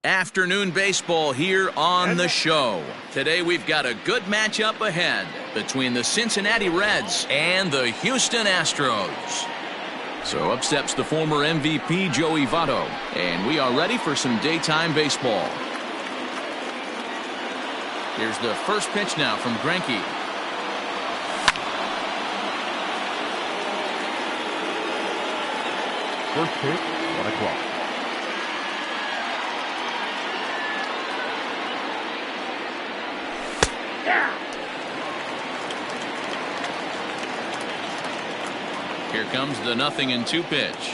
Afternoon baseball here on the show. Today we've got a good matchup ahead between the Cincinnati Reds and the Houston Astros. So up steps the former MVP Joey Votto, and we are ready for some daytime baseball. Here's the first pitch now from Greinke. First pitch, 1 o'clock. Here comes the 0-2 pitch.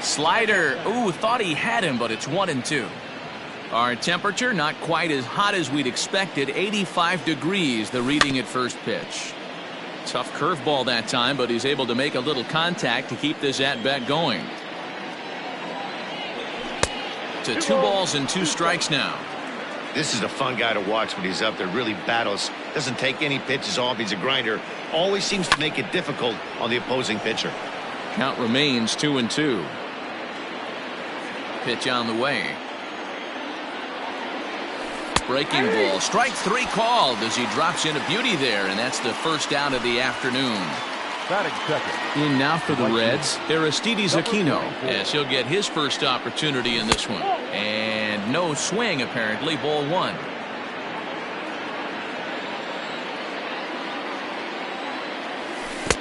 Slider. Ooh, thought he had him, but it's 1-2. Our temperature not quite as hot as we'd expected. 85 degrees, the reading at first pitch. Tough curveball that time, but he's able to make a little contact to keep this at-bat going. To 2 balls and 2 strikes now. This is a fun guy to watch when he's up there. Really battles. Doesn't take any pitches off. He's a grinder. Always seems to make it difficult on the opposing pitcher. Count remains 2-2. Pitch on the way. Breaking ball. Strike 3 called as he drops in a beauty there, and that's the first out of the afternoon. Batting second. In now for the Reds, Aristides Aquino, as he'll get his first opportunity in this one. And no swing, apparently. Ball 1.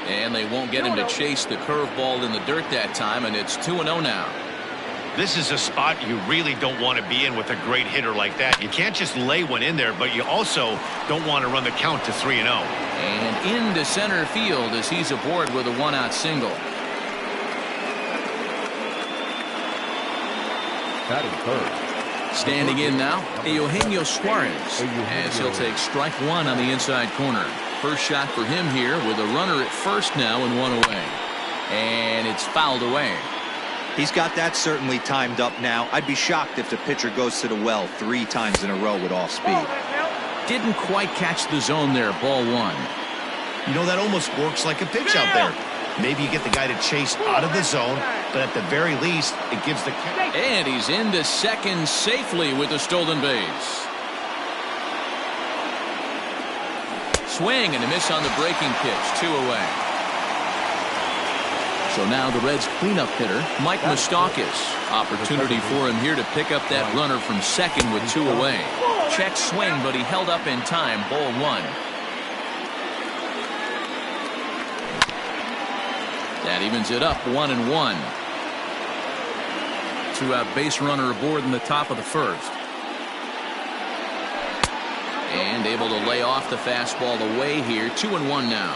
And they won't get him to chase the curveball in the dirt that time, and it's 2-0 now. This is a spot you really don't want to be in with a great hitter like that. You can't just lay one in there, but you also don't want to run the count to 3-0. And into center field as he's aboard with a 1-out single. Batting third. Standing in now, Eugenio Suarez, as he'll take strike 1 on the inside corner. First shot for him here with a runner at first now and 1 away. And it's fouled away. He's got that certainly timed up now. I'd be shocked if the pitcher goes to the well 3 times in a row with off speed. Didn't quite catch the zone there. Ball 1. You know, that almost works like a pitch out there. Maybe you get the guy to chase out of the zone, but at the very least, it gives the... And he's into second safely with the stolen base. Swing and a miss on the breaking pitch. 2 away. So now the Reds cleanup hitter, Mike Moustakas. Opportunity for him here to pick up that runner from second with 2 away. Check swing, but he held up in time. Ball 1. That evens it up 1-1. 2-out base runner aboard in the top of the first. And able to lay off the fastball away here. 2-1 now.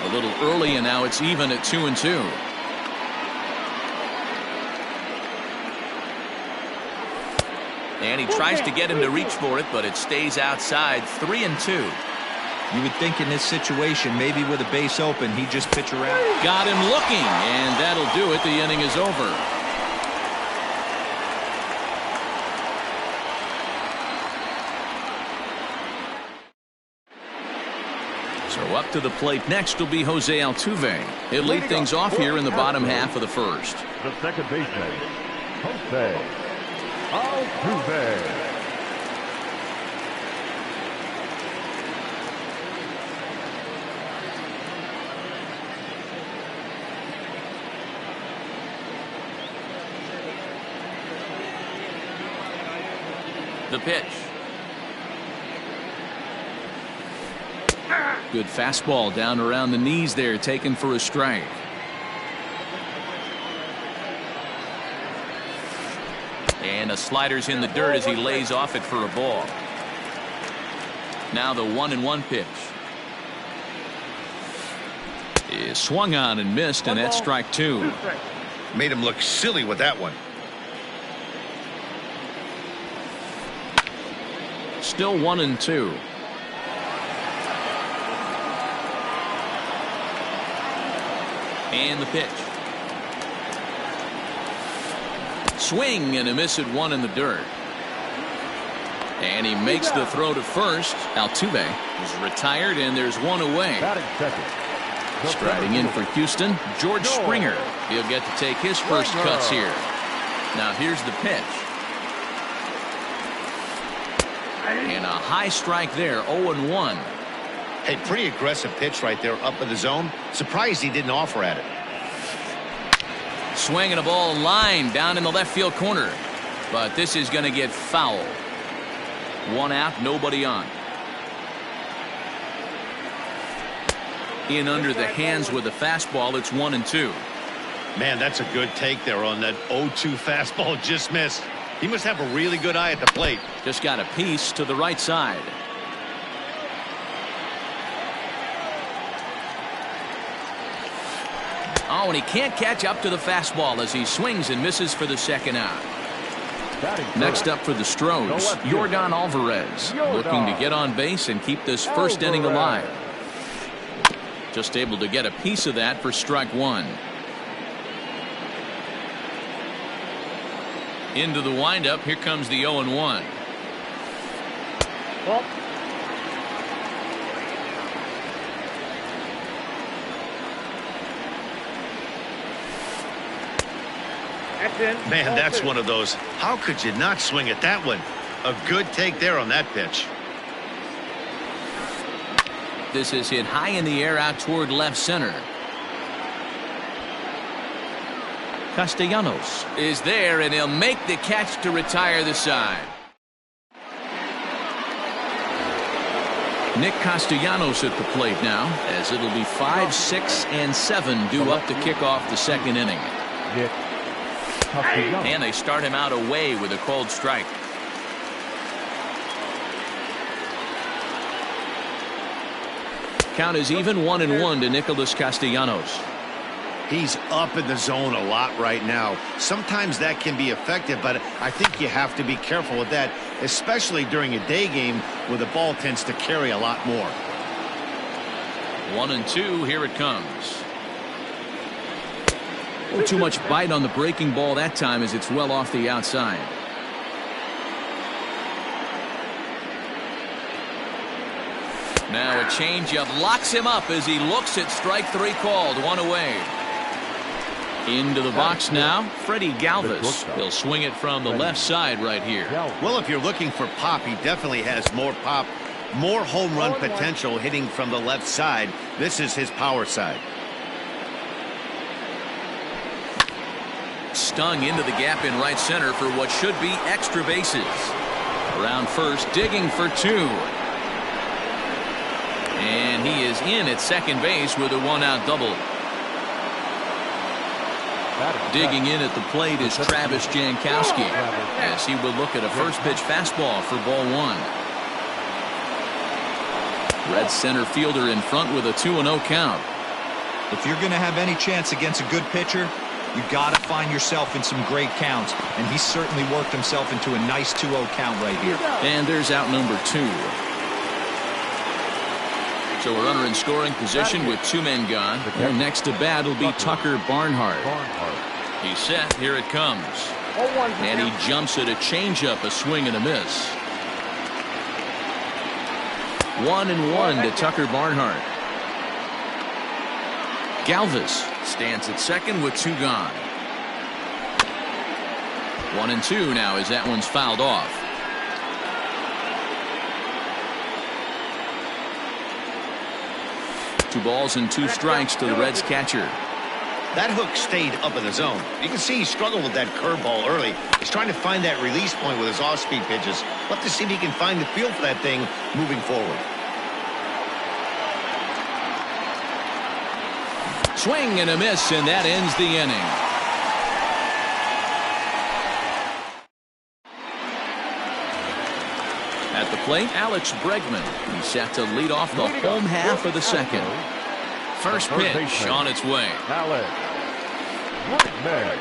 A little early, and now it's even at 2-2. And he tries to get him to reach for it, but it stays outside. 3-2. You would think in this situation, maybe with a base open, he'd just pitch around. Got him looking, and that'll do it. The inning is over. So up to the plate next will be Jose Altuve. He'll lead things off here in the bottom half of the first. The second baseman, Jose Altuve. The pitch. Good fastball down around the knees there, taken for a strike. And a slider's in the dirt as he lays off it for a ball. Now the 1-1 pitch. Is swung on and missed, and that's strike 2. Made him look silly with that one. Still 1-2. And the pitch. Swing and a miss at 1 in the dirt. And he makes the throw to first. Altuve is retired, and there's 1 away. Batting second, Striding in for Houston, George Springer. He'll get to take his first cuts here. Now here's the pitch. And a high strike there, 0-1. Hey, pretty aggressive pitch right there up in the zone. Surprised he didn't offer at it. Swinging a ball line down in the left field corner. But this is going to get foul. One out, nobody on. In under the hands with a fastball, it's 1-2. Man, that's a good take there on that 0-2 fastball. Just missed. He must have a really good eye at the plate. Just got a piece to the right side. Oh, and he can't catch up to the fastball as he swings and misses for the second out. Next up for the Stros, Yordan Alvarez, looking to get on base and keep this first inning alive. Just able to get a piece of that for strike one. Into the windup, here comes the 0-1. Man, that's one of those. How could you not swing at that one? A good take there on that pitch. This is hit high in the air out toward left center. Castellanos is there, and he'll make the catch to retire the side. Nick Castellanos at the plate now, as it'll be 5, 6, and 7 due up to kick off the second inning. And they start him out away with a cold strike. Count is even 1-1 to Nicholas Castellanos. He's up in the zone a lot right now. Sometimes that can be effective, but I think you have to be careful with that, especially during a day game where the ball tends to carry a lot more. 1-2, here it comes. Oh, too much bite on the breaking ball that time as it's well off the outside. Now a changeup locks him up as he looks at strike three called. One away. Into the box now, Freddie Galvis. He'll swing it from the left side right here. Well, if you're looking for pop, he definitely has more pop, more home run potential hitting from the left side. This is his power side. Stung into the gap in right center for what should be extra bases. Around first, digging for two. And he is in at second base with a one-out double. Digging in at the plate is Travis Jankowski, as he will look at a first pitch fastball for ball one. Red center fielder in front with a 2-0 count. If you're going to have any chance against a good pitcher, you got to find yourself in some great counts, and he certainly worked himself into a nice 2-0 count right here. And there's out number two. So a runner in scoring position with two men gone. And next to bat will be Tucker Barnhart. He's set. Here it comes. And he jumps at a changeup, a swing and a miss. 1-1 to Tucker Barnhart. Galvis stands at second with two gone. 1-2 now as that one's fouled off. Two balls and two strikes to the Reds catcher. That hook stayed up in the zone. You can see he struggled with that curveball early. He's trying to find that release point with his off-speed pitches. We'll have to see if he can find the feel for that thing moving forward. Swing and a miss, and that ends the inning. At the plate, Alex Bregman. He's set to lead off the home half of the second. First pitch on its way. Alex Bregman.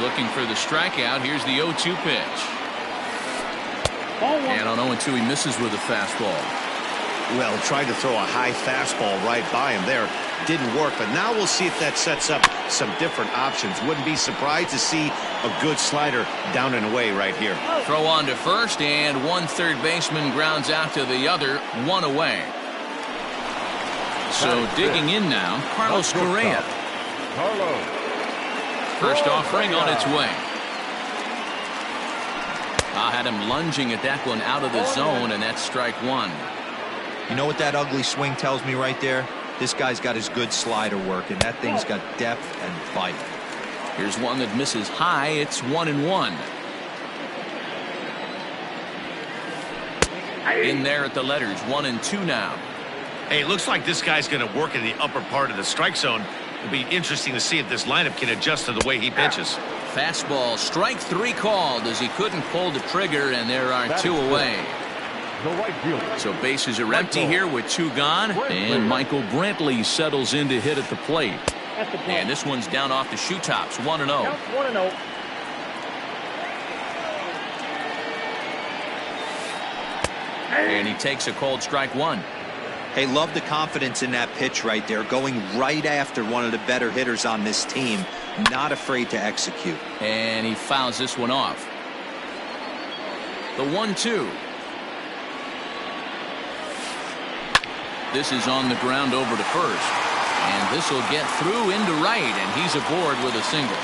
Looking for the strikeout. Here's the 0-2 pitch. And on 0-2 he misses with a fastball. Well, tried to throw a high fastball right by him there. didn't work, but now we'll see if that sets up some different options. Wouldn't be surprised to see a good slider down and away right here. Throw on to first, and one third baseman grounds out to the other, one away. So digging in now, Carlos Correa. First offering on its way. I had him lunging at that one out of the zone, and that's strike one. You know what that ugly swing tells me right there? This guy's got his good slider work, and that thing's got depth and bite. Here's one that misses high. It's 1-1. In there at the letters, 1-2 now. Hey, it looks like this guy's going to work in the upper part of the strike zone. It'll be interesting to see if this lineup can adjust to the way he pitches. Fastball, strike three called as he couldn't pull the trigger, and there are two away. So bases are empty here with two gone, and Michael Brantley settles in to hit at the plate. And this one's down off the shoe tops, 1-0. 1-0. And he takes a cold strike one. Hey, love the confidence in that pitch right there, going right after one of the better hitters on this team, not afraid to execute. And he fouls this one off. The 1-2. This is on the ground over to first. And this will get through into right, and he's aboard with a single.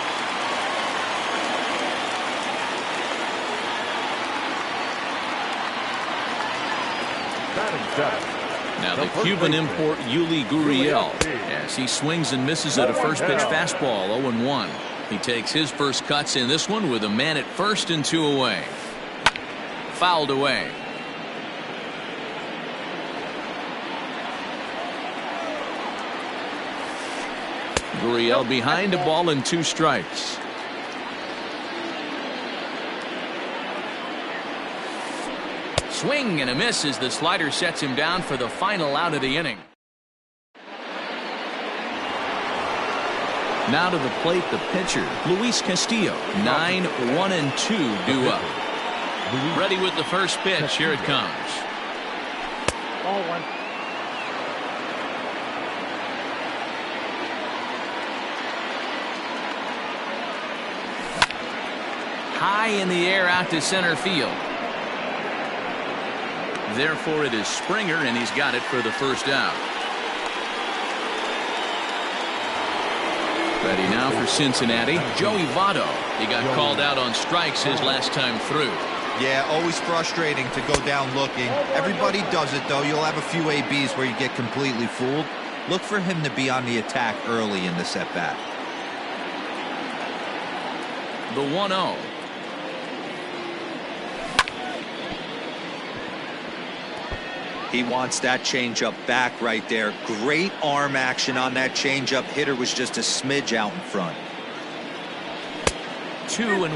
Now the Cuban import Yuli Gurriel, as he swings and misses at a first pitch fastball, 0-1. He takes his first cuts in this one with a man at first and two away. Fouled away. Gurriel behind a ball and two strikes. Swing and a miss as the slider sets him down for the final out of the inning. Now to the plate, the pitcher, Luis Castillo. 9-1-2 due up. Ready with the first pitch. Here it comes. Ball one. High in the air out to center field. Therefore, it is Springer, and he's got it for the first out. Ready now for Cincinnati, Joey Votto. He got called out on strikes his last time through. Yeah, always frustrating to go down looking. Everybody does it, though. You'll have a few ABs where you get completely fooled. Look for him to be on the attack early in this at-bat. The 1-0. He wants that changeup back right there. Great arm action on that changeup. Hitter was just a smidge out in front. 2-1.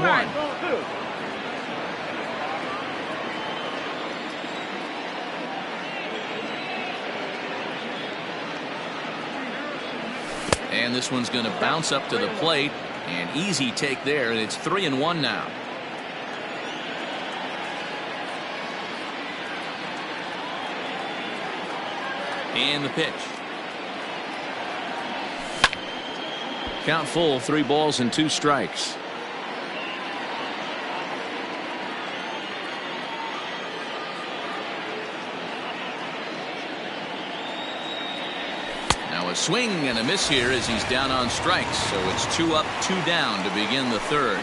And this one's going to bounce up to the plate. An easy take there, and it's 3-1 now. And the pitch. Count full, 3 balls and 2 strikes. Now a swing and a miss here as he's down on strikes. So it's 2 up, 2 down to begin the third.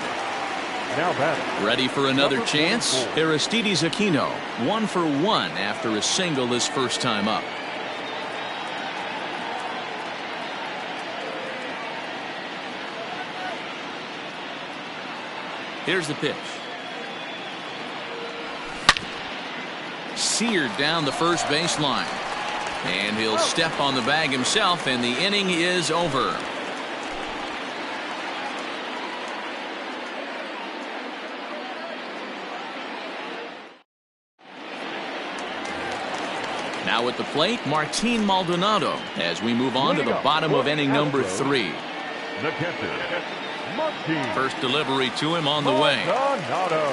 Now batting. Ready for another chance? Aristides Aquino, 1 for 1 after a single his first time up. Here's the pitch. Seared down the first baseline. And he'll step on the bag himself, and the inning is over. Now at the plate, Martin Maldonado, as we move on to the bottom of inning number 3. The catcher, Martin. First delivery to him on the way. Maldonado.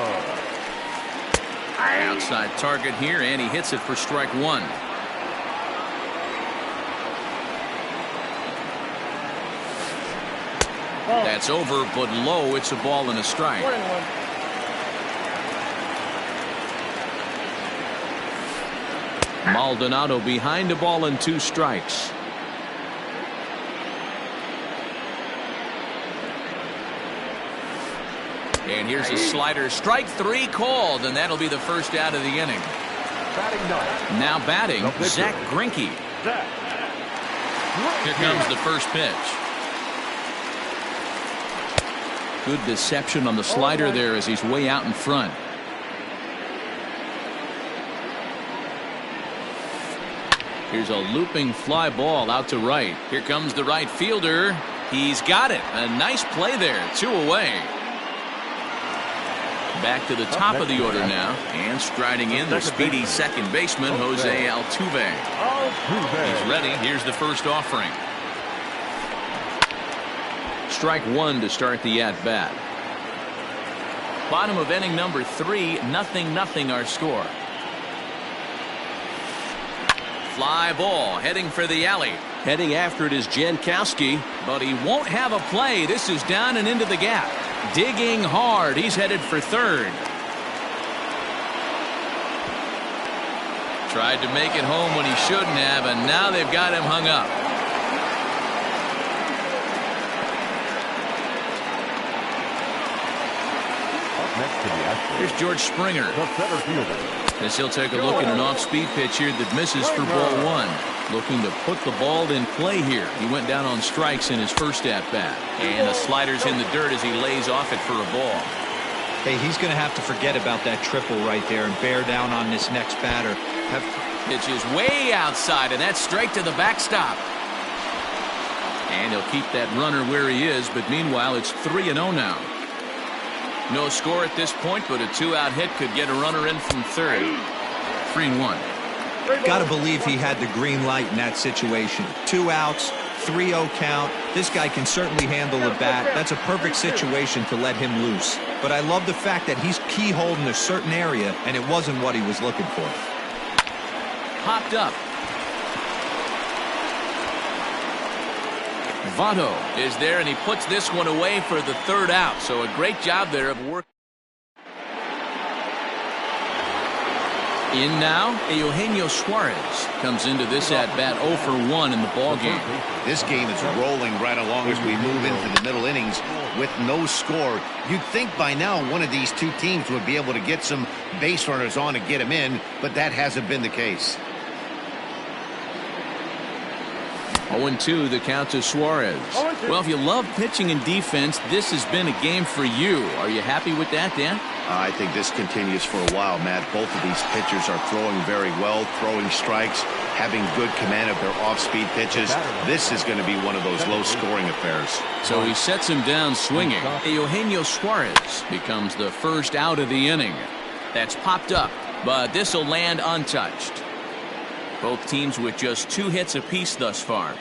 Outside target here, and he hits it for strike 1. That's over, but low. It's a ball and a strike. 1-1. Maldonado behind the ball and 2 strikes. And here's a slider. Strike 3 called, and that'll be the first out of the inning. Now batting, Zach Greinke. Here comes the first pitch. Good deception on the slider there as he's way out in front. Here's a looping fly ball out to right. Here comes the right fielder. He's got it. A nice play there. 2 away. Back to the top of the order now. And striding in the speedy second baseman, Jose Altuve. He's ready. Here's the first offering. Strike 1 to start the at-bat. Bottom of inning number 3, 0-0 our score. Fly ball heading for the alley. Heading after it is Jankowski, but he won't have a play. This is down and into the gap. Digging hard. He's headed for third. Tried to make it home when he shouldn't have, and now they've got him hung up. Here's George Springer. The center fielder. As he'll take a look at an off-speed pitch here that misses for ball 1. Looking to put the ball in play here. He went down on strikes in his first at-bat. And the slider's in the dirt as he lays off it for a ball. Hey, he's going to have to forget about that triple right there and bear down on this next batter. Pitch is way outside, and that's straight to the backstop. And he'll keep that runner where he is, but meanwhile it's 3-0 now. No score at this point, but a 2-out hit could get a runner in from third. 3-1. Got to believe he had the green light in that situation. 2 outs, 3-0 count. This guy can certainly handle the bat. That's a perfect situation to let him loose. But I love the fact that he's keyholed in a certain area, and it wasn't what he was looking for. Popped up. Votto is there, and he puts this one away for the 3rd out. So a great job there of work. In now, Eugenio Suarez comes into this at-bat 0 for 1 in the ballgame. This game is rolling right along as we move into the middle innings with no score. You'd think by now one of these two teams would be able to get some base runners on and get them in, but that hasn't been the case. 0-2 the count to Suarez. Well, if you love pitching and defense, this has been a game for you. Are you happy with that, Dan? I think this continues for a while, Matt. Both of these pitchers are throwing very well, throwing strikes, having good command of their off-speed pitches. This is going to be one of those low-scoring affairs. So he sets him down swinging. Eugenio Suarez becomes the first out of the inning. That's popped up, but this will land untouched. Both teams with just 2 hits apiece thus far.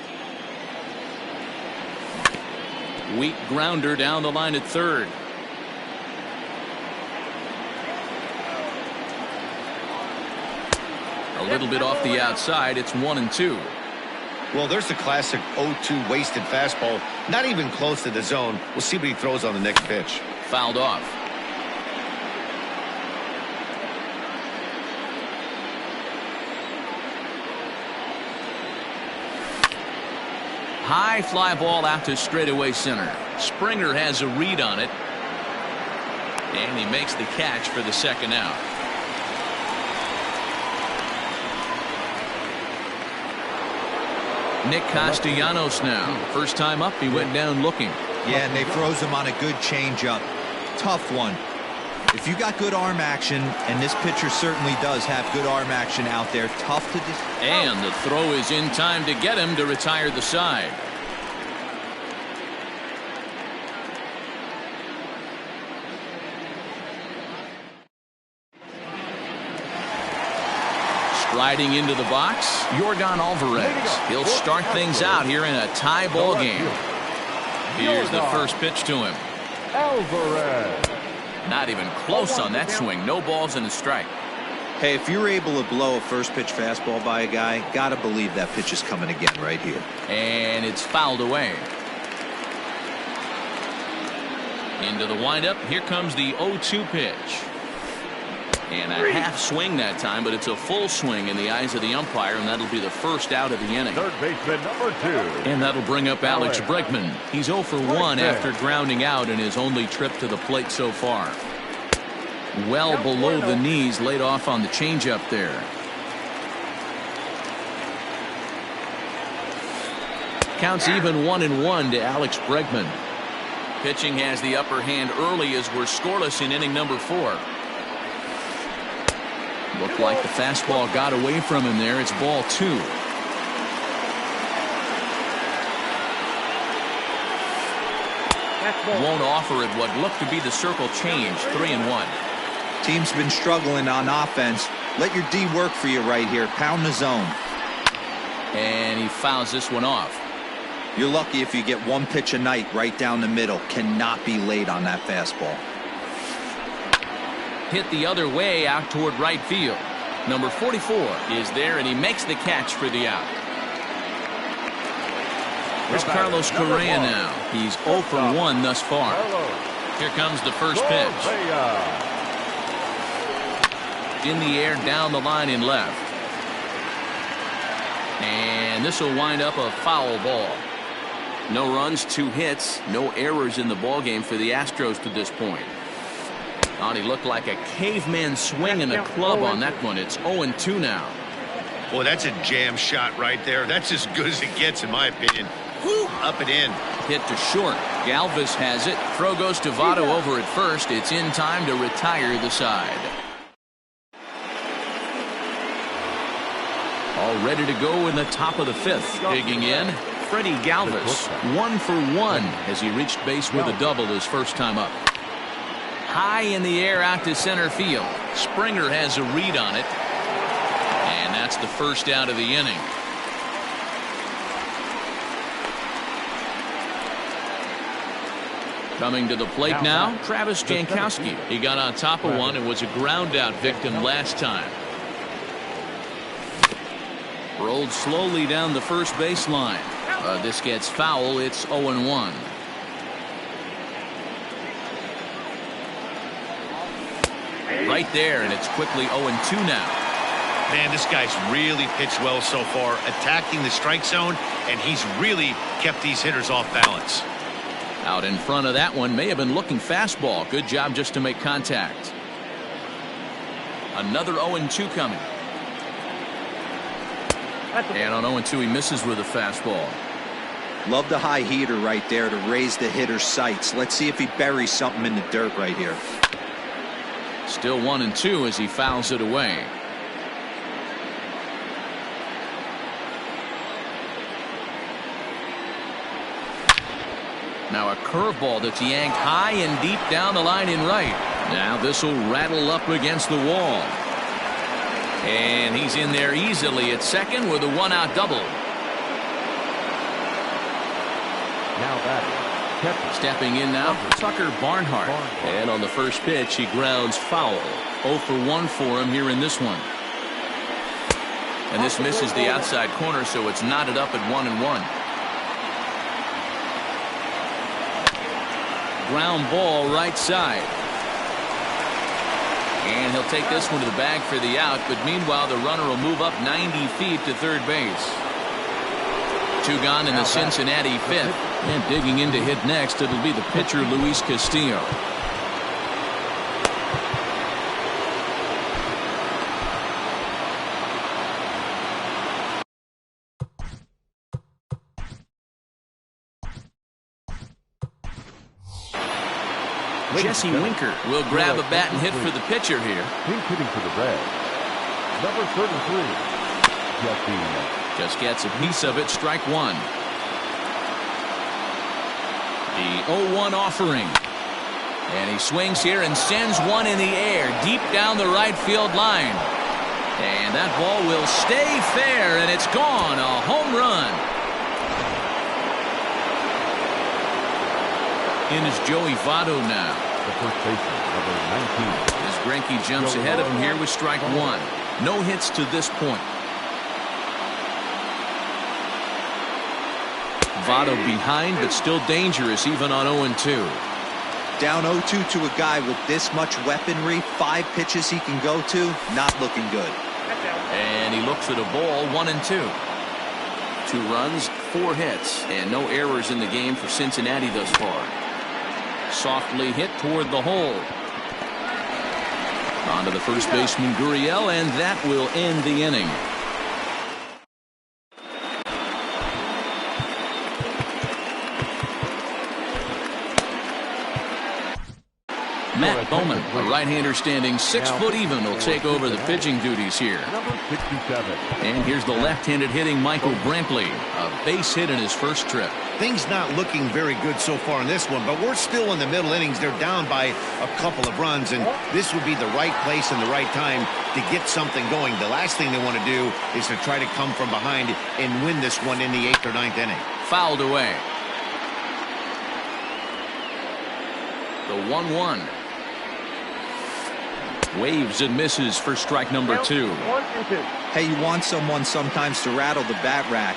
Weak grounder down the line at third. A little bit off the outside. It's 1-2. Well, there's the classic 0-2 wasted fastball. Not even close to the zone. We'll see what he throws on the next pitch. Fouled off. High fly ball out to straightaway center. Springer has a read on it. And he makes the catch for the 2nd out. Nick Castellanos now. First time up, he went down looking. Yeah, and they froze him on a good changeup. Tough one. If you got good arm action, and this pitcher certainly does have good arm action out there, tough to... And the throw is in time to get him to retire the side. Striding into the box, Yordan Alvarez. He'll start things out here in a tie ball game. Here's the first pitch to him. Alvarez. Not even close on that swing. No balls and a strike. Hey, if you're able to blow a first pitch fastball by a guy, gotta believe that pitch is coming again right here. And it's fouled away. Into the windup. Here comes the 0-2 pitch. And a half swing that time, but it's a full swing in the eyes of the umpire, and that'll be the first out of the inning. Third baseman number 2. And that'll bring up Alex Bregman. He's 0 for 1 after grounding out in his only trip to the plate so far. Well below the knees, laid off on the changeup there. Counts even 1-1 to Alex Bregman. Pitching has the upper hand early as we're scoreless in inning number 4. Looked like the fastball got away from him there. It's ball 2. Won't offer at what looked to be the circle change. 3-1. Team's been struggling on offense. Let your D work for you right here. Pound the zone. And he fouls this one off. You're lucky if you get one pitch a night right down the middle. Cannot be late on that fastball. Hit the other way out toward right field. Number 44 is there, and he makes the catch for the out. Here's Carlos Correa now. He's 0 for 1 thus far. Here comes the first pitch. In the air, down the line in left. And this will wind up a foul ball. No runs, 2 hits, no errors in the ballgame for the Astros to this point. He looked like a caveman swinging a club on that one. It's 0-2 now. Boy, that's a jam shot right there. That's as good as it gets, in my opinion. Woo, up and in. Hit to short. Galvis has it. Throw goes to Votto over at first. It's in time to retire the side. All ready to go in the top of the 5th. Digging in, Freddie Galvis. 1 for 1 as he reached base with a double his first time up. High in the air out to center field. Springer has a read on it. And that's the first out of the inning. Coming to the plate now, Travis Jankowski. He got on top of one and was a ground out victim last time. Rolled slowly down the first baseline. This gets foul. It's 0-1. Right there, and it's quickly 0-2 now. Man, this guy's really pitched well so far, attacking the strike zone, and he's really kept these hitters off balance. Out in front of that one, may have been looking fastball. Good job just to make contact. Another 0-2 coming. And on 0-2, he misses with a fastball. Love the high heater right there to raise the hitter's sights. Let's see if he buries something in the dirt right here. Still 1-2 as he fouls it away. Now a curveball that's yanked high and deep down the line in right. Now this will rattle up against the wall. And he's in there easily at second with a 1-out double. Now batting. Stepping in now, Tucker Barnhart. And on the first pitch, he grounds foul. 0 for 1 for him here in this one. And this misses the outside corner, so it's knotted up at 1-1. Ground ball right side. And he'll take this one to the bag for the out, but meanwhile the runner will move up 90 feet to third base. 2 gone in the Cincinnati 5th. And digging in to hit next, it'll be the pitcher Luis Castillo. Jesse Winker will grab a bat and hit for the pitcher here. Pink hitting for the Reds. Number 33. Just gets a piece of it. Strike 1. The 0-1 offering. And he swings here and sends one in the air deep down the right field line. And that ball will stay fair, and it's gone. A home run. In is Joey Votto now. The first baseman, number 19. As Greinke jumps ahead of him here with strike 1. No hits to this point. Votto behind, but still dangerous even on 0-2. Down 0-2 to a guy with this much weaponry, 5 pitches he can go to, not looking good. And he looks at a ball, 1-2. 2 runs, 4 hits, and no errors in the game for Cincinnati thus far. Softly hit toward the hole. On to the first baseman, Gurriel, and that will end the inning. Matt Bowman, a right-hander standing 6 foot even, will take over the pitching duties here. Number 67. And here's the left-handed hitting Michael Brantley, a base hit in his first trip. Things not looking very good so far in this one, but we're still in the middle innings. They're down by a couple of runs, and this would be the right place and the right time to get something going. The last thing they want to do is to try to come from behind and win this one in the 8th or 9th inning. Fouled away. The 1-1. Waves and misses for strike number 2. 1-2. Hey, you want someone sometimes to rattle the bat rack,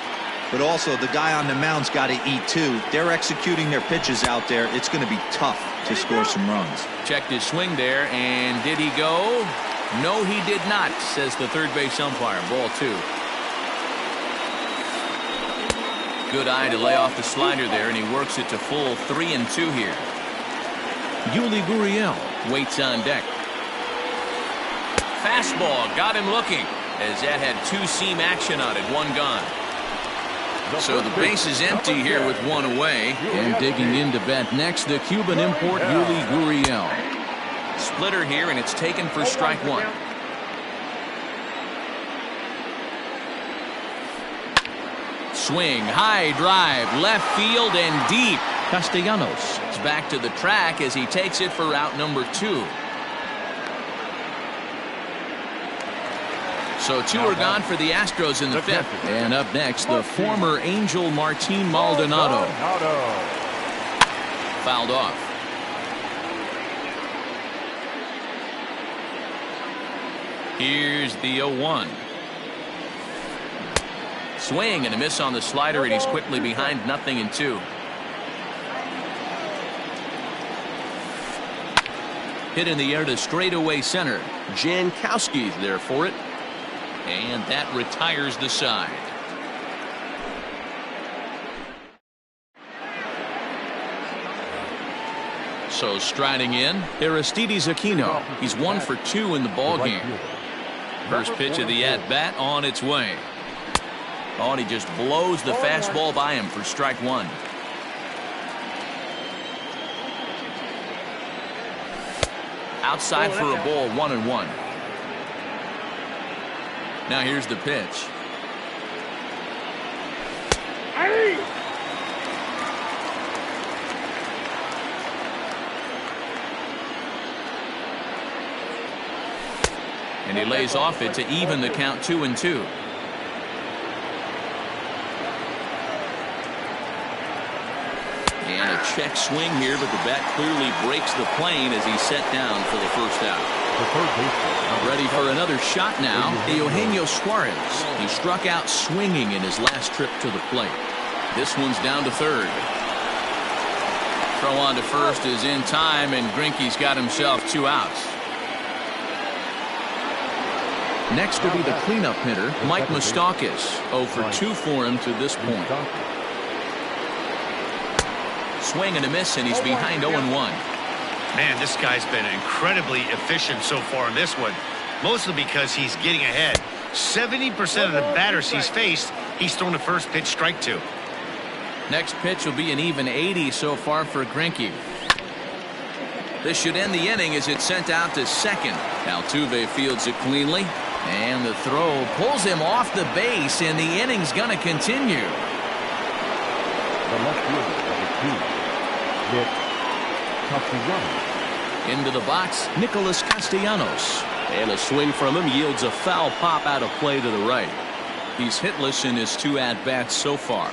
but also the guy on the mound's got to eat too. They're executing their pitches out there. It's going to be tough to score some runs. Checked his swing there, and did he go? No, he did not, says the third base umpire. Ball 2. Good eye to lay off the slider there, and he works it to full 3-2 here. Yuli Gurriel waits on deck. Fastball got him looking, as that had 2-seam action on it, 1 gone. So the base is empty here with 1 away. And digging in to bat next, the Cuban import Yuli Gurriel. Splitter here, and it's taken for strike 1. Swing, high drive, left field and deep. Castellanos is back to the track as he takes it for out number 2. So 2 are gone for the Astros in the 5th. And up next, the former Angel Martin Maldonado. Fouled off. Here's the 0-1. Swing and a miss on the slider, and he's quickly behind 0-2. Hit in the air to straightaway center. Jankowski's there for it. And that retires the side. So striding in, Aristides Aquino. He's 1 for 2 in the ballgame. First pitch of the at-bat on its way. Oh, and he just blows the fastball by him for strike 1. Outside for a ball, 1-1. Now here's the pitch. And he lays off it to even the count 2-2. And a check swing here, but the bat clearly breaks the plane as he's set down for the first out. Ready for another shot now, Eugenio Suarez. He struck out swinging in his last trip to the plate. This one's down to third. Throw on to first is in time, and Greinke's got himself 2 outs. Next will be the cleanup hitter, Mike Moustakas. 0 for 2 for him to this point. Swing and a miss, and he's behind 0-1. Man, this guy's been incredibly efficient so far in this one, mostly because he's getting ahead. 70% of the batters he's faced, he's thrown the first pitch strike 2. Next pitch will be an even 80 so far for Greinke. This should end the inning as it's sent out to second. Altuve fields it cleanly, and the throw pulls him off the base, and the inning's going to continue. The left fielder, number 2. Nick Castellanos. Into the box, Nicholas Castellanos. And a swing from him yields a foul pop out of play to the right. He's hitless in his 2 at-bats so far.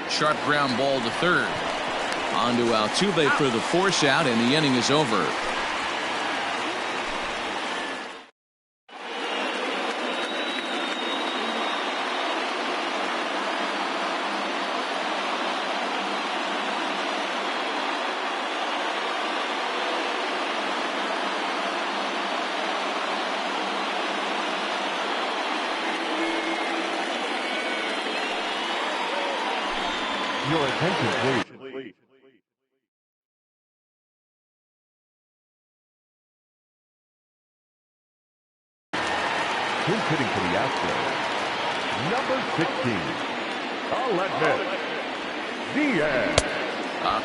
Sharp ground ball to third. On to Altuve for the force out, and the inning is over. Your attention, please. Who's hitting for the Astros? Number 16. I'll admit. Diaz.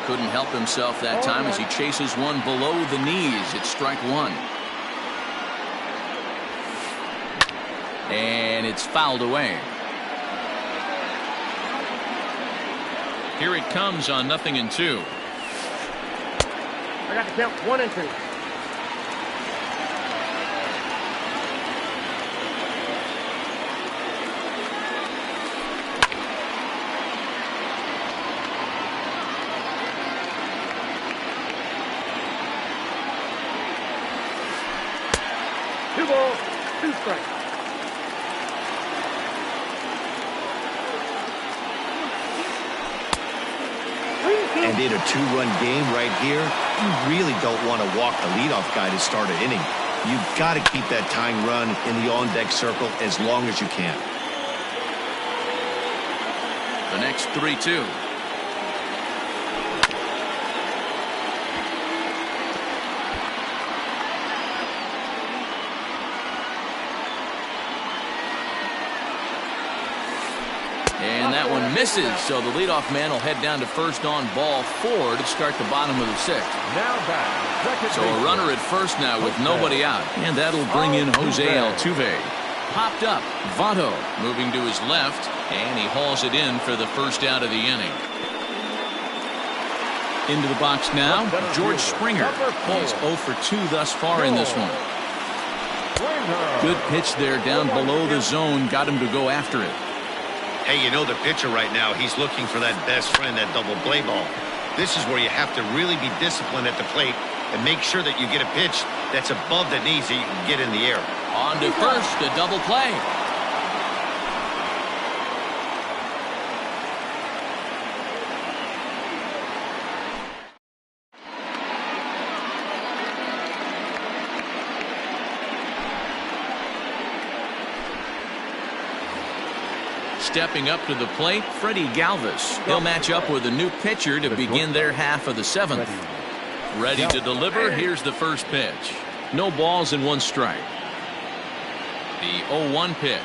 Couldn't help himself that time as he chases one below the knees. It's strike one. And it's fouled away. Here it comes on 0-2. I got to count 1 and 2. Two balls, 2 strikes. And in a 2-run game right here, you really don't want to walk the leadoff guy to start an inning. You've got to keep that tying run in the on-deck circle as long as you can. The next 3-2. And that one misses, so the leadoff man will head down to first on ball 4 to start the bottom of the 6th. Now back. So a runner at first now with nobody out. And that'll bring in Jose Altuve. Popped up. Votto moving to his left, and he hauls it in for the first out of the inning. Into the box now, George Springer. He's 0 for 2 thus far in this one. Good pitch there down below the zone. Got him to go after it. Hey, you know the pitcher right now, he's looking for that best friend, that double play ball. This is where you have to really be disciplined at the plate and make sure that you get a pitch that's above the knees that you can get in the air. On to first, a double play. Stepping up to the plate, Freddie Galvis. He'll match up with a new pitcher to begin their half of the 7th. Ready to deliver. Here's the first pitch. No balls and 1 strike. The 0-1 pitch.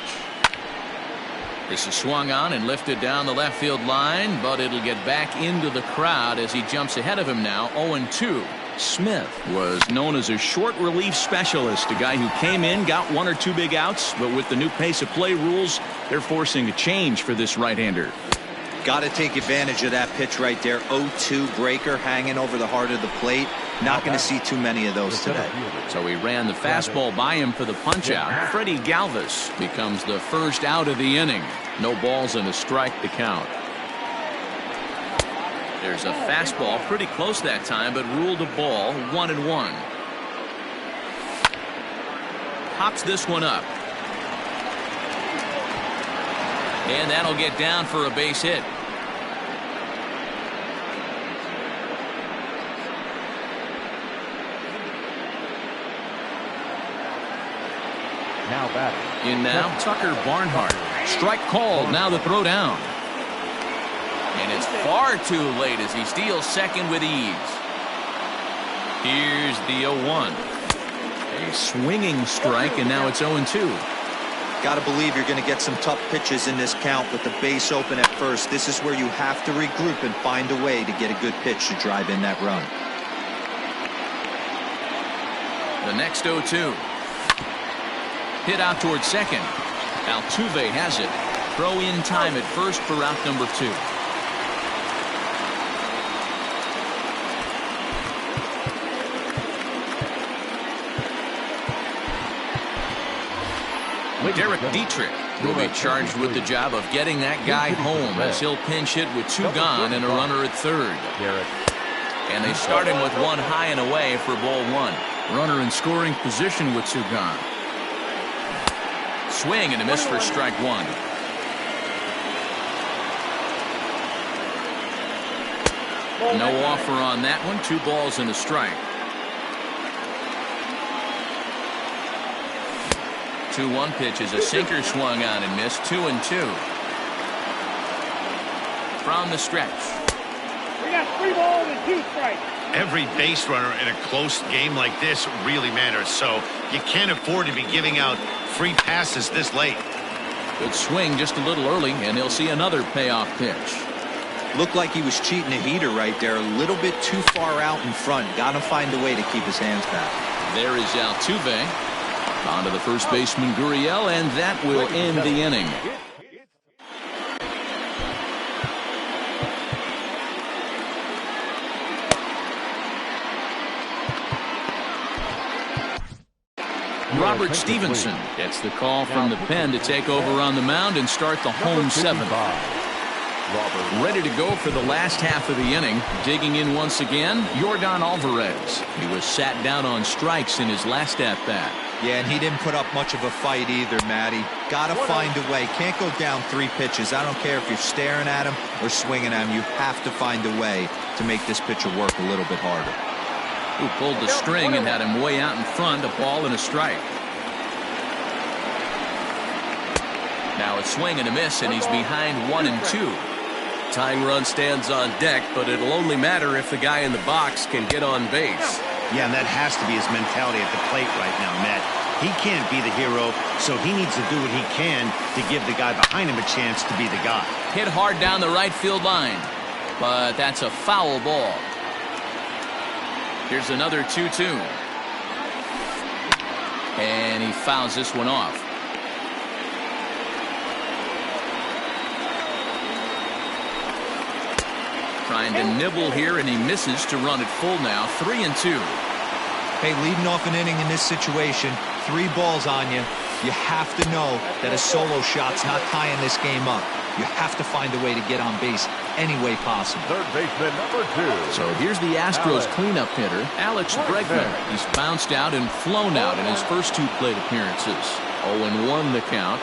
This is swung on and lifted down the left field line, but it'll get back into the crowd as he jumps ahead of him now. 0-2. Smith was known as a short relief specialist, a guy who came in, got 1 or 2 big outs, but with the new pace of play rules, they're forcing a change for this right-hander. Got to take advantage of that pitch right there. 0-2 breaker hanging over the heart of the plate. Not going to see too many of those today. So he ran the fastball by him for the punch-out. Freddie Galvis becomes the first out of the inning. No balls and a strike to count. There's a fastball pretty close that time, but ruled a ball. 1-1. Pops this one up. And that'll get down for a base hit. Now batting. In now, Tucker Barnhart. Strike called. Now the throw down. And it's far too late as he steals second with ease. Here's the 0-1. A swinging strike, and now it's 0-2. Got to believe you're going to get some tough pitches in this count with the base open at first. This is where you have to regroup and find a way to get a good pitch to drive in that run. The next 0-2. Hit out towards second. Altuve has it. Throw in time at first for out number 2. Derek Dietrich will be charged with the job of getting that guy home as he'll pinch hit with 2 gone and a runner at third. And they start him with 1 high and away for ball 1. Runner in scoring position with 2 gone. Swing and a miss for strike 1. No offer on that one. 2 balls and a strike. 2-1 pitch is a sinker swung on and missed. 2-2. from the stretch. We got 3 balls and 2 strikes. Every base runner in a close game like this really matters, so you can't afford to be giving out free passes this late. Good swing just a little early, and he'll see another payoff pitch. Looked like he was cheating a heater right there, a little bit too far out in front. Got to find a way to keep his hands back. There is Altuve. On to the first baseman, Gurriel, and that will end the inning. Robert Stevenson gets the call from the pen to take over on the mound and start the home 7th. Ready to go for the last half of the inning. Digging in once again, Yordan Alvarez. He was sat down on strikes in his last at-bat. Yeah, and he didn't put up much of a fight either, Matty. Got to find a way. Can't go down 3 pitches. I don't care if you're staring at him or swinging at him. You have to find a way to make this pitcher work a little bit harder. Who pulled the string and had him way out in front, a ball and a strike. Now a swing and a miss, and he's behind 1 and 2. Tying run stands on deck, but it'll only matter if the guy in the box can get on base. Yeah, and that has to be his mentality at the plate right now, Matt. He can't be the hero, so he needs to do what he can to give the guy behind him a chance to be the guy. Hit hard down the right field line, but that's a foul ball. Here's another 2-2. And he fouls this one off. Trying to nibble here, and he misses to run it full now. 3 and 2. Hey, leading off an inning in this situation, 3 balls on you. You have to know that a solo shot's not tying this game up. You have to find a way to get on base any way possible. Third baseman number 2. So here's the Astros cleanup hitter, Alex Bregman. He's bounced out and flown out in his first 2 plate appearances. 0-1 the count.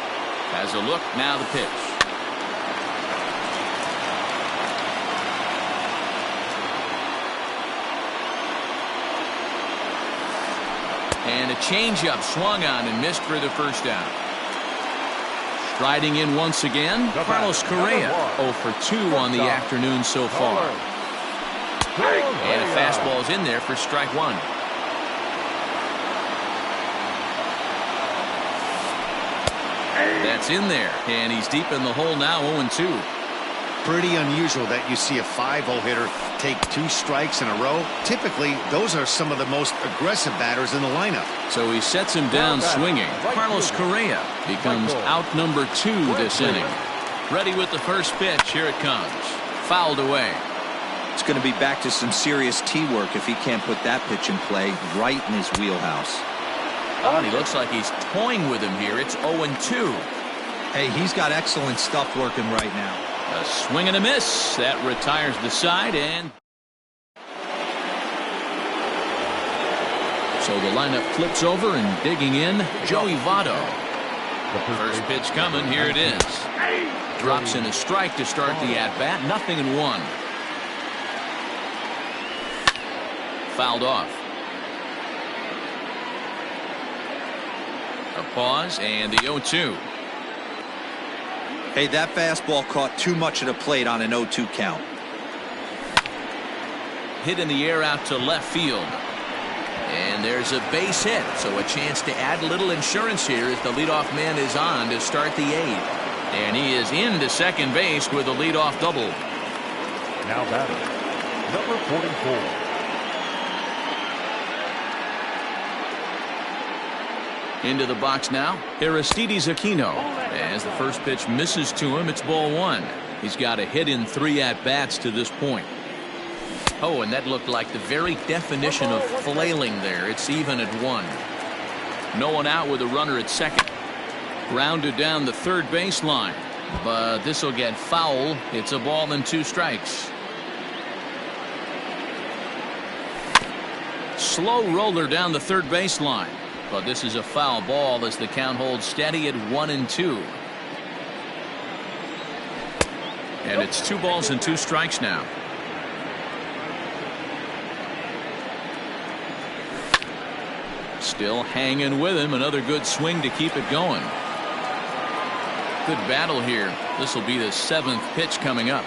Has a look, now the pitch. And a changeup swung on and missed for the first out. Striding in once again, Carlos Correa, 0 for 2 on the afternoon so far. And a fastball is in there for strike 1. That's in there, and he's deep in the hole now, 0-2. Pretty unusual that you see a 5-hole hitter take 2 strikes in a row. Typically, those are some of the most aggressive batters in the lineup. So he sets him down swinging. Carlos Correa becomes out number 2 this inning. Ready with the first pitch. Here it comes. Fouled away. It's going to be back to some serious tee work if he can't put that pitch in play right in his wheelhouse. Oh, and he looks like he's toying with him here. It's 0-2. Hey, he's got excellent stuff working right now. A swing and a miss. That retires the side, and so the lineup flips over, and digging in, Joey Votto. First pitch coming. Here it is. Drops in a strike to start the at-bat. 0-1. Fouled off. A pause, and the 0-2. Hey, that fastball caught too much of the plate on an 0-2 count. Hit in the air out to left field. And there's a base hit, so a chance to add a little insurance here as the leadoff man is on to start the 8th. And he is into second base with a leadoff double. Now batting, number 44. Into the box now, Aristides Aquino. As the first pitch misses to him, it's ball 1. He's got a hit in 3 at-bats to this point. Oh, and that looked like the very definition of flailing there. It's even at 1. No one out with a runner at second. Grounded down the third baseline. But this will get foul. It's a ball and 2 strikes. Slow roller down the third baseline. But this is a foul ball as the count holds steady at 1-2. And it's 2 balls and 2 strikes now. Still hanging with him. Another good swing to keep it going. Good battle here. This will be the 7th pitch coming up.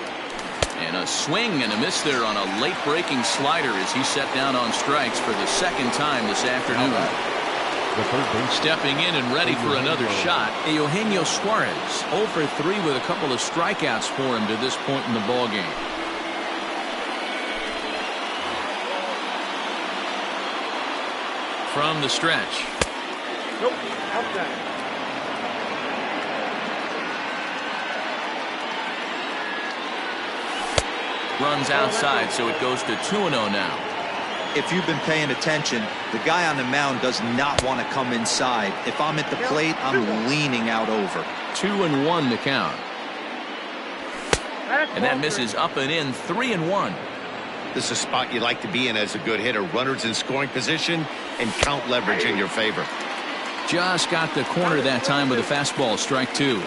And a swing and a miss there on a late breaking slider as he set down on strikes for the second time this afternoon. The third base. Stepping in and ready for another shot, Eugenio Suarez, 0 for 3 with a couple of strikeouts for him to this point in the ballgame. From the stretch. Nope. Outside. Runs outside, so it goes to 2-0 now. If you've been paying attention, the guy on the mound does not want to come inside. If I'm at the plate, I'm leaning out over. 2-1 to count. And that misses up and in. 3-1. This is a spot you like to be in as a good hitter. Runners in scoring position and count leverage in your favor. Just got the corner that time with a fastball. Strike 2.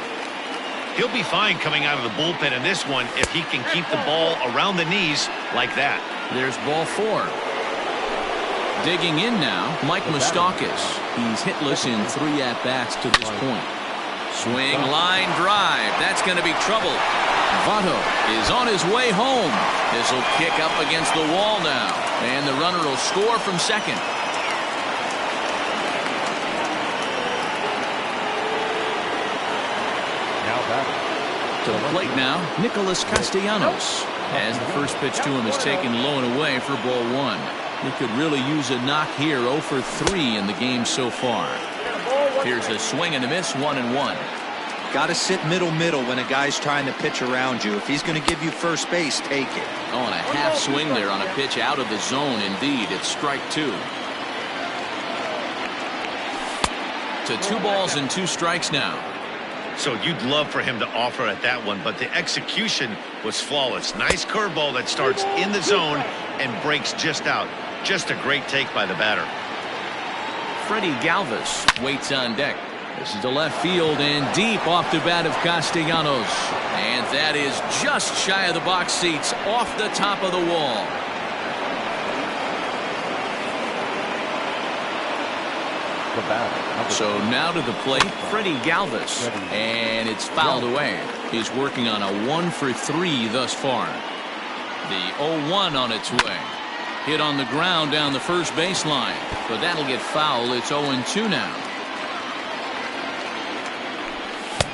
He'll be fine coming out of the bullpen in this one if he can keep the ball around the knees like that. There's ball 4. Digging in now, Mike Moustakas. He's hitless in 3 at-bats to this point. Swing, line, drive. That's going to be trouble. Votto is on his way home. This will kick up against the wall now. And the runner will score from second. Now batting. To the plate now, Nicholas Castellanos. As the first pitch to him is taken low and away for ball 1. He could really use a knock here. 0 for 3 in the game so far. Here's a swing and a miss. 1-1. Got to sit middle when a guy's trying to pitch around you. If he's going to give you first base, take it. Oh, and a half swing there on a pitch out of the zone. Indeed, it's strike 2. To 2 balls and 2 strikes now. So you'd love for him to offer at that one, but the execution was flawless. Nice curveball that starts in the zone and breaks just out. Just a great take by the batter. Freddie Galvis waits on deck. This is to left field and deep off the bat of Castellanos. And that is just shy of the box seats, off the top of the wall. The batter. So now to the plate, Freddie Galvis. And it's fouled away. He's working on a 1 for 3 thus far. The 0-1 on its way. Hit on the ground down the first baseline. But that'll get foul. It's 0-2 now.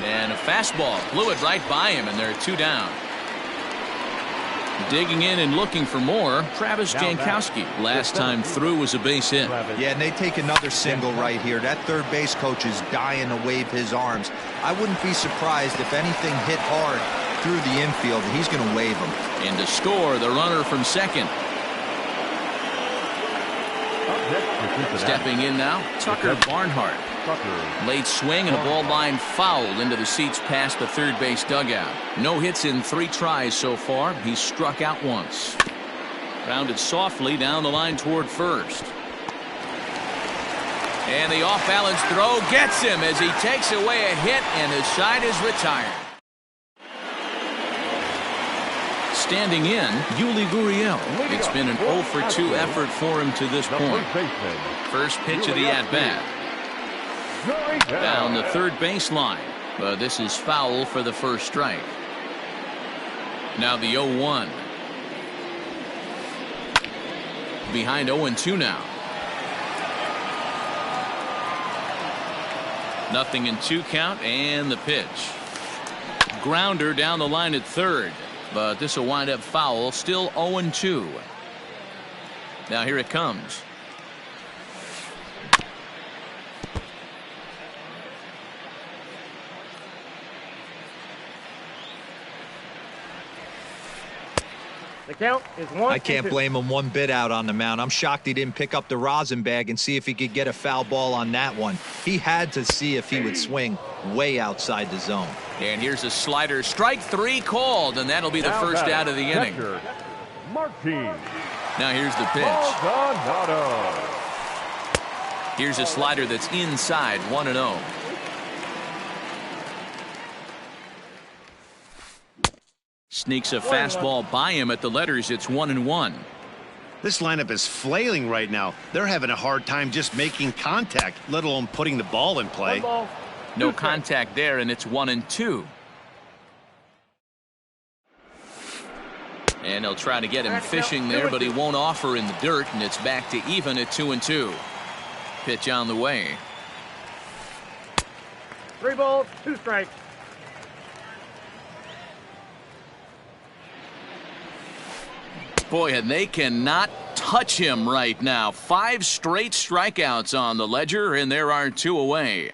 And a fastball blew it right by him, and there are 2 down. Digging in and looking for more, Travis Jankowski. Last time through was a base hit. Yeah, and they take another single right here. That third base coach is dying to wave his arms. I wouldn't be surprised if anything hit hard through the infield. He's going to wave them. And to score, the runner from second. Stepping in now, Tucker Barnhart. Late swing and a ball line fouled into the seats past the third base dugout. No hits in 3 tries so far. He's struck out once. Rounded softly down the line toward first. And the off-balance throw gets him as he takes away a hit, and his side is retired. Standing in, Yuli Gurriel. It's been an 0 for 2 effort for him to this point. First pitch of the at-bat. Down the third baseline, but this is foul for the first strike. Now the 0-1. Behind 0-2 now. 0-2 count, and the pitch. Grounder down the line at third, but this will wind up foul. Still 0-2. Now here it comes. The count is 1-2. I can't blame him one bit out on the mound. I'm shocked he didn't pick up the rosin bag and see if he could get a foul ball on that one. He had to see if he would swing way outside the zone. And here's a slider. Strike 3 called, and that'll be the first out of the inning. Now here's the pitch. Here's a slider that's inside. 1-0. Sneaks a fastball by him at the letters. It's 1-1. This lineup is flailing right now. They're having a hard time just making contact, let alone putting the ball in play. No contact there, and it's 1-2. And they'll try to get him fishing there, but he won't offer in the dirt, and it's back to even at 2-2. Pitch on the way. 3 balls, 2 strikes. Boy, and they cannot touch him right now. 5 straight strikeouts on the ledger, and there are 2 away.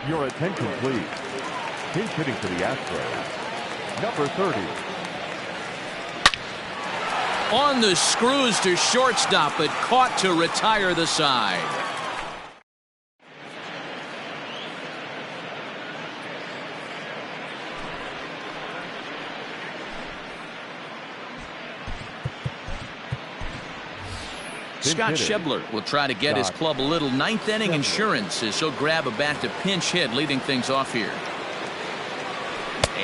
Your attention, please. Pinch hitting for the Astros. Number 30. On the screws to shortstop, but caught to retire the side. Scott Schebler will try to get his club a little ninth inning insurance as he'll grab a bat to pinch hit, leading things off here.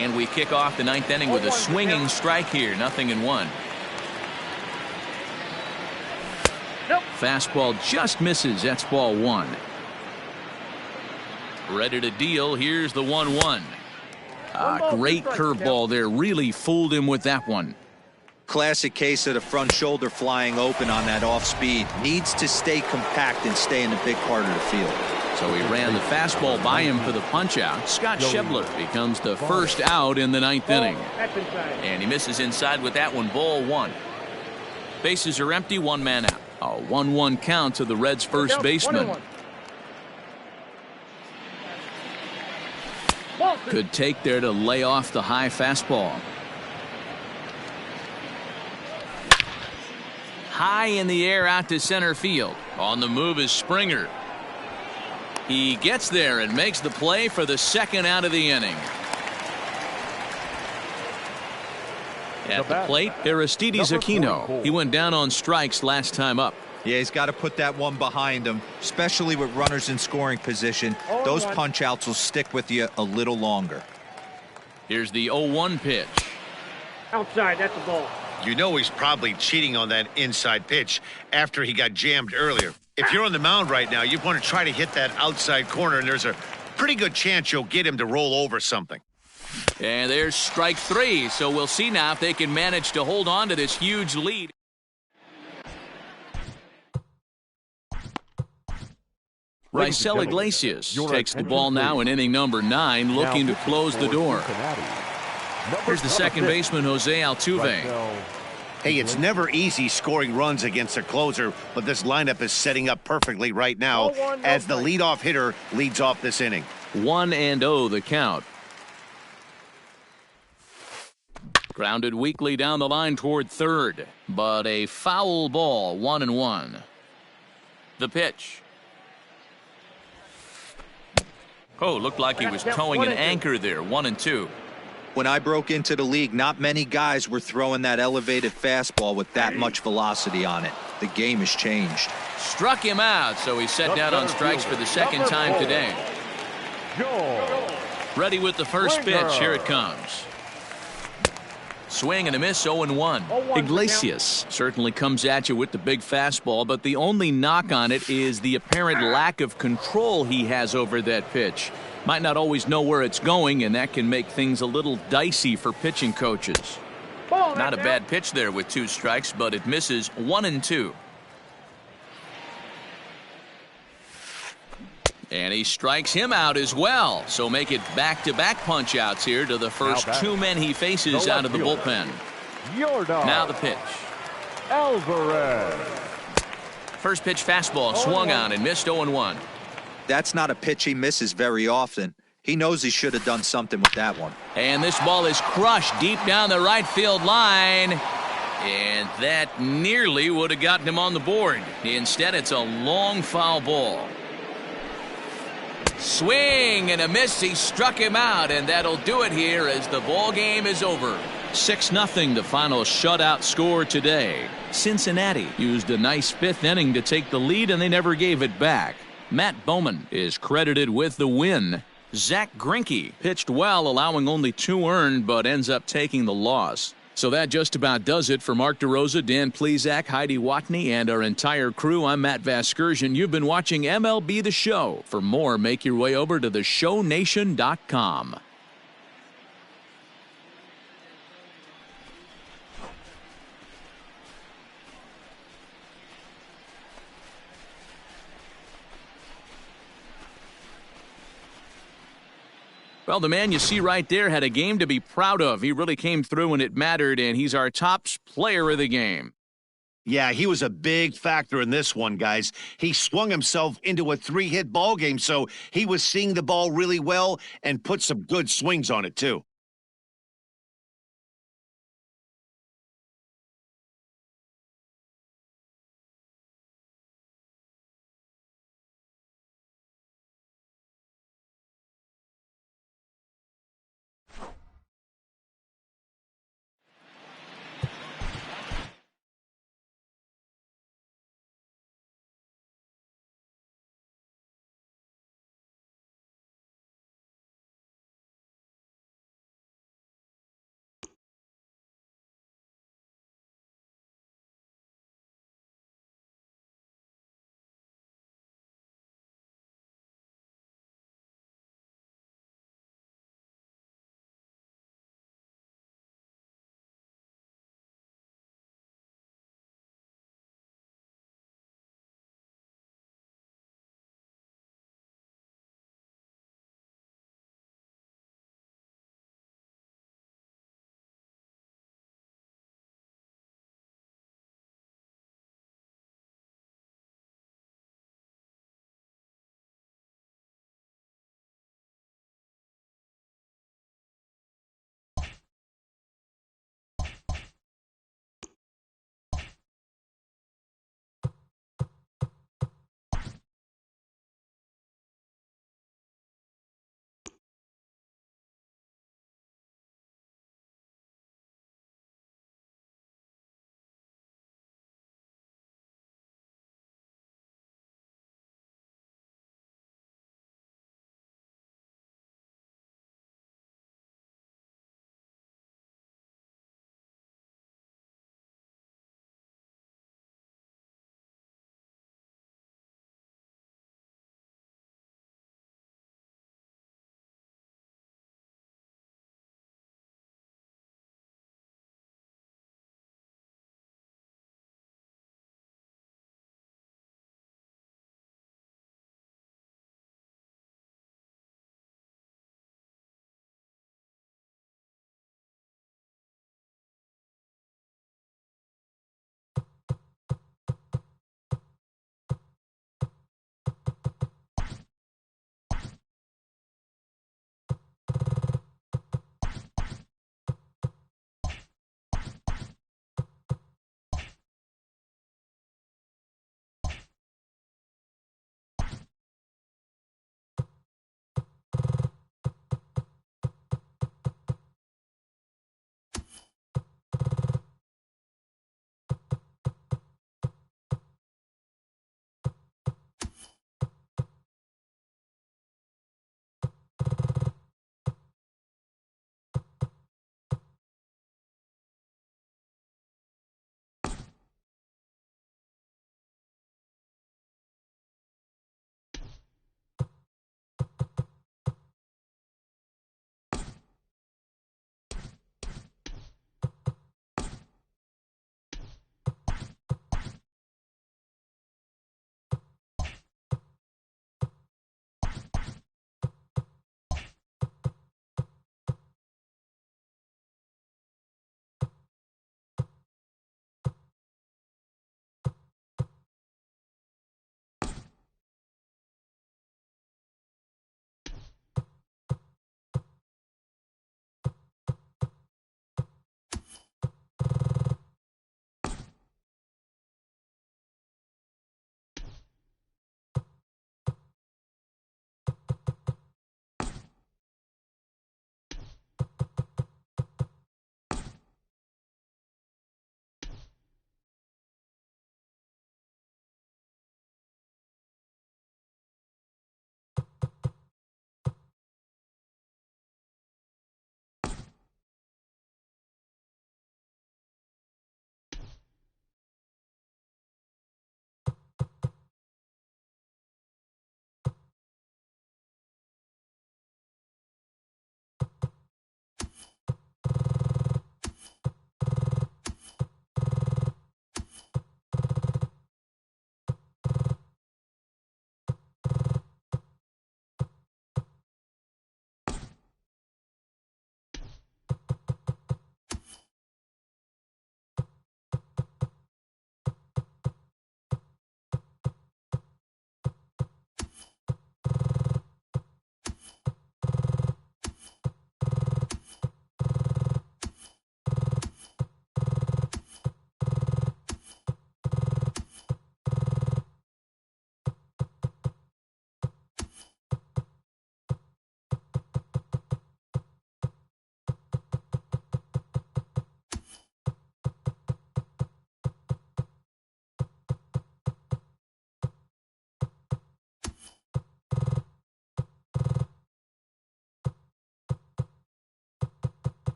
And we kick off the ninth inning with a swinging strike here, 0-1. Fastball just misses. That's ball 1. Ready to deal. Here's the 1-1. Great curveball there. Really fooled him with that one. Classic case of the front shoulder flying open on that off speed. Needs to stay compact and stay in the big part of the field. So he ran the fastball by him for the punch out. Scott Schebler becomes the first out in the ninth inning. And he misses inside with that one. Ball 1. Bases are empty. 1 man out. A 1-1 count to the Reds' first baseman. Good take there to lay off the high fastball. High in the air out to center field. On the move is Springer. He gets there and makes the play for the second out of the inning. At the plate, Aristides Aquino. He went down on strikes last time up. Yeah, he's got to put that one behind him, especially with runners in scoring position. Those punch outs will stick with you a little longer. Here's the 0-1 pitch. Outside, that's a ball. You know he's probably cheating on that inside pitch after he got jammed earlier. If you're on the mound right now, you want to try to hit that outside corner, and there's a pretty good chance you'll get him to roll over something. And there's strike 3, so we'll see now if they can manage to hold on to this huge lead. Raisel Iglesias takes the ball now in inning number 9, looking to close the door. Here's the second baseman, Jose Altuve. Hey, it's never easy scoring runs against a closer, but this lineup is setting up perfectly right now as the leadoff hitter leads off this inning. 1-0 the count. Grounded weakly down the line toward third, but a foul ball. 1-1. The pitch. Oh, looked like he was towing an anchor there. 1-2. When I broke into the league, not many guys were throwing that elevated fastball with that much velocity on it. The game has changed. Struck him out, so he's set down on strikes for the second time today. Ready with the first pitch. Here it comes. Swing and a miss. 0-1. Iglesias certainly comes at you with the big fastball, but the only knock on it is the apparent lack of control he has over that pitch. Might not always know where it's going, and that can make things a little dicey for pitching coaches. Not a bad pitch there with 2 strikes, but it misses. 1-2. And he strikes him out as well. So make it back-to-back punch outs here to the first 2 men he faces out of the bullpen. Now the pitch. Alvarez. First pitch fastball swung on and missed. 0-1. That's not a pitch he misses very often. He knows he should have done something with that one. And this ball is crushed deep down the right field line. And that nearly would have gotten him on the board. Instead, it's a long foul ball. Swing and a miss. He struck him out, and that'll do it here as the ball game is over. 6-0 the final shutout score today. Cincinnati used a nice 5th inning to take the lead, and they never gave it back. Matt Bowman is credited with the win. Zach Greinke pitched well, allowing only 2 earned, but ends up taking the loss. So that just about does it for Mark DeRosa, Dan Plesac, Heidi Watney, and our entire crew. I'm Matt Vasgersian. You've been watching MLB The Show. For more, make your way over to theshownation.com. Well, the man you see right there had a game to be proud of. He really came through when it mattered, and he's our top player of the game. Yeah, he was a big factor in this one, guys. He swung himself into a 3-hit ball game, so he was seeing the ball really well and put some good swings on it, too.